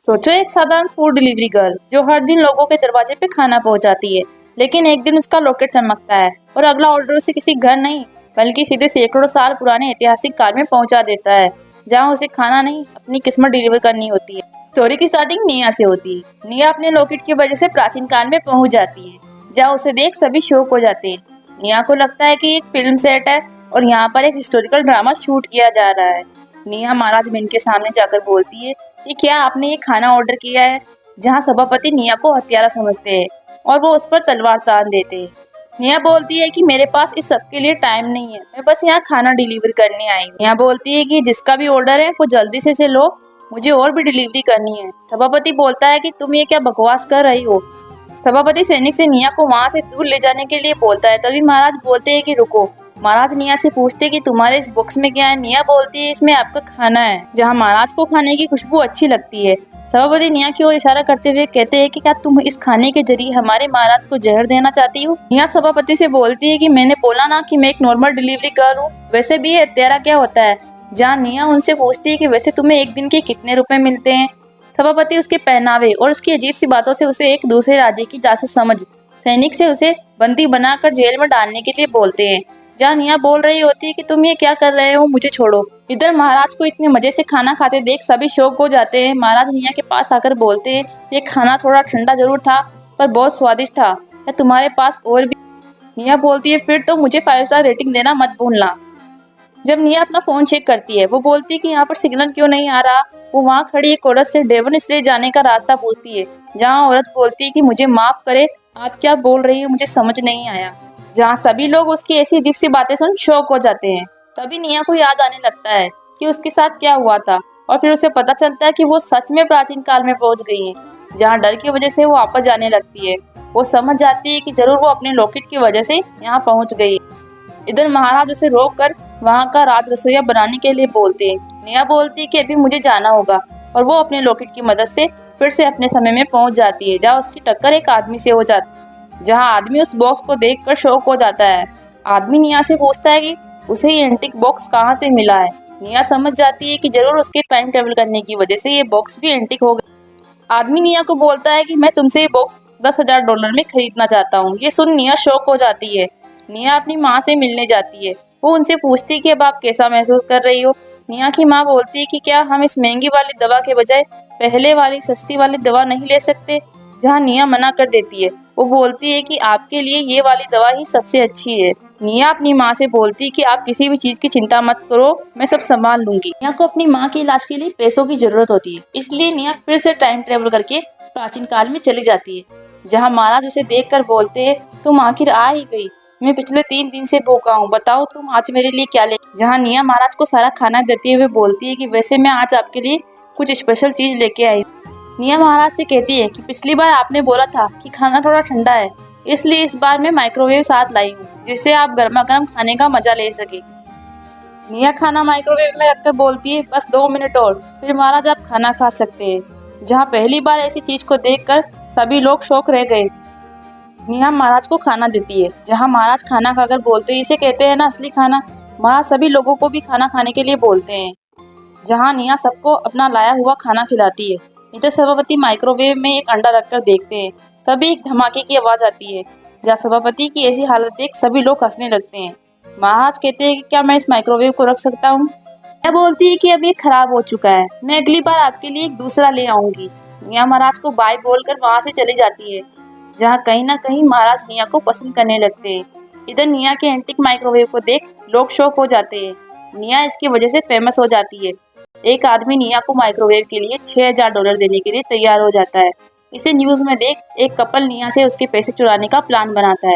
सोचो एक साधारण फूड डिलीवरी गर्ल जो हर दिन लोगों के दरवाजे पे खाना पहुंचाती है, लेकिन एक दिन उसका लॉकेट चमकता है और अगला ऑर्डर उसे किसी घर नहीं बल्कि सीधे सैकड़ों साल पुराने ऐतिहासिक कार में पहुंचा देता है, जहां उसे खाना नहीं अपनी किस्मत डिलीवर करनी होती है। स्टोरी की स्टार्टिंग निया से होती है। निया अपने लॉकेट की वजह से प्राचीन काल में पहुंच जाती है, जहाँ उसे देख सभी शॉक हो जाते हैं। निया को लगता है कि एक फिल्म सेट है और यहाँ पर एक हिस्टोरिकल ड्रामा शूट किया जा रहा है। निया महाराज मिन के सामने जाकर बोलती है कि क्या आपने ये खाना ऑर्डर किया है, जहाँ सभापति निया को हत्यारा समझते हैं और वो उस पर तलवार तान देते हैं। निया बोलती है कि मेरे पास इस सब के लिए टाइम नहीं है, मैं बस यहाँ खाना डिलीवर करने आई हूँ। निया बोलती है कि जिसका भी ऑर्डर है वो जल्दी से इसे लो, मुझे और भी डिलीवरी करनी है। सभापति बोलता है कि तुम ये क्या बकवास कर रही हो। सभापति सैनिक से निया को वहाँ से दूर ले जाने के लिए बोलता है। तभी महाराज बोलते हैं कि रुको। महाराज निया से पूछते हैं कि तुम्हारे इस बॉक्स में क्या है। निया बोलती है इसमें आपका खाना है, जहाँ महाराज को खाने की खुशबू अच्छी लगती है। सभापति निया की ओर इशारा करते हुए कहते हैं कि क्या तुम इस खाने के जरिए हमारे महाराज को जहर देना चाहती हो। निया सभापति से बोलती है कि मैंने बोला ना कि मैं एक नॉर्मल डिलीवरी गर्ल हूँ, वैसे भी ये हत्यारा क्या होता है। जहाँ निया उनसे पूछती है कि वैसे तुम्हें एक दिन के कितने रुपए मिलते हैं। सभापति उसके पहनावे और उसकी अजीब सी बातों से उसे एक दूसरे राज्य की जासूस समझ सैनिक से उसे बंदी बनाकर जेल में डालने के लिए बोलते हैं। जहाँ निया बोल रही होती है कि तुम ये क्या कर रहे हो, मुझे छोड़ो। इधर महाराज को इतने मजे से खाना खाते देख सभी शौक हो जाते हैं। महाराज निया के पास आकर बोलते हैं ये खाना थोड़ा ठंडा जरूर था पर बहुत स्वादिष्ट था, क्या तुम्हारे पास और भी। निया बोलती है फिर तो मुझे 5 स्टार रेटिंग देना मत भूलना। जब निया अपना फोन चेक करती है वो बोलती है कि यहाँ पर सिग्नल क्यों नहीं आ रहा। वो वहाँ खड़ी एक औरत से डेवन स्ट्रीट जाने का रास्ता पूछती है, जहाँ औरत बोलती है कि मुझे माफ करे, आप क्या बोल रही हो, मुझे समझ नहीं आया। जहाँ सभी लोग उसकी ऐसी अजीब सी बातें सुन शौक हो जाते हैं। तभी निया को याद आने लगता है कि उसके साथ क्या हुआ था और फिर उसे पता चलता है कि वो सच में प्राचीन काल में पहुंच गई है, जहाँ डर की वजह से वो वापस जाने लगती है। वो समझ जाती है कि जरूर वो अपने लॉकेट की वजह से यहाँ पहुंच गई। इधर महाराज उसे रोक कर वहाँ का राज रसोईया बनाने के लिए बोलते हैं। निया बोलती है कि अभी मुझे जाना होगा और वो अपने लॉकेट की मदद से फिर से अपने समय में पहुंच जाती है, जहाँ उसकी टक्कर एक आदमी से हो जाती है। जहाँ आदमी उस बॉक्स को देखकर शॉक हो जाता है। आदमी निया से पूछता है कि उसे ये एंटीक बॉक्स कहाँ से मिला है। निया समझ जाती है कि जरूर उसके टाइम ट्रेवल करने की वजह से ये बॉक्स भी एंटीक हो गया। आदमी निया को बोलता है कि मैं तुमसे ये बॉक्स $10,000 में खरीदना चाहता हूँ। ये सुन निया शॉक हो जाती है। निया अपनी माँ से मिलने जाती है। वो उनसे पूछती है कि अब आप कैसा महसूस कर रही हो। निया की माँ बोलती है कि क्या हम इस महंगी वाली दवा के बजाय पहले वाली सस्ती वाली दवा नहीं ले सकते। जहाँ निया मना कर देती है। वो बोलती है कि आपके लिए ये वाली दवा ही सबसे अच्छी है। निया अपनी माँ से बोलती है कि आप किसी भी चीज की चिंता मत करो, मैं सब संभाल लूंगी। निया को अपनी माँ के इलाज के लिए पैसों की जरूरत होती है, इसलिए निया फिर से टाइम ट्रेवल करके प्राचीन काल में चली जाती है। जहाँ महाराज उसे देख कर बोलते है तुम आखिर आ ही गई, मैं पिछले 3 दिन से भूखा हूँ, बताओ तुम आज मेरे लिए क्या ले। जहाँ निया महाराज को सारा खाना देते हुए बोलती है कि वैसे मैं आज आपके लिए कुछ स्पेशल चीज लेके आई। निया महाराज से कहती है कि पिछली बार आपने बोला था कि खाना थोड़ा ठंडा है, इसलिए इस बार मैं माइक्रोवेव साथ लाई हूँ, जिससे आप गर्मा गर्म खाने का मजा ले सके। निया खाना माइक्रोवेव में रखकर बोलती है बस 2 मिनट और, फिर महाराज आप खाना खा सकते हैं। जहाँ पहली बार ऐसी चीज को देखकर सभी लोग शौक रह गए। निया महाराज को खाना देती है। जहाँ महाराज खाना खाकर बोलते हैं इसे कहते हैं ना असली खाना। महाराज सभी लोगों को भी खाना खाने के लिए बोलते हैं। जहाँ निया सबको अपना लाया हुआ खाना खिलाती है। इधर सभापति माइक्रोवेव में एक अंडा रखकर देखते हैं। तभी एक धमाके की आवाज आती है। जहाँ सभापति की ऐसी हालत देख सभी लोग हंसने लगते हैं। महाराज कहते हैं कि क्या मैं इस माइक्रोवेव को रख सकता हूँ। निया बोलती है कि अब ये खराब हो चुका है, मैं अगली बार आपके लिए एक दूसरा ले आऊंगी। निया महाराज को बाय बोलकर वहाँ से चली जाती है। जहाँ कहीं ना कहीं महाराज निया को पसंद करने लगते हैं। इधर निया के एंटीक माइक्रोवेव को देख लोग शॉक हो जाते हैं। निया इसकी वजह से फेमस हो जाती है। एक आदमी निया को माइक्रोवेव के लिए $6,000 देने के लिए तैयार हो जाता है। इसे न्यूज में देख एक कपल निया से उसके पैसे चुराने का प्लान बनाता है।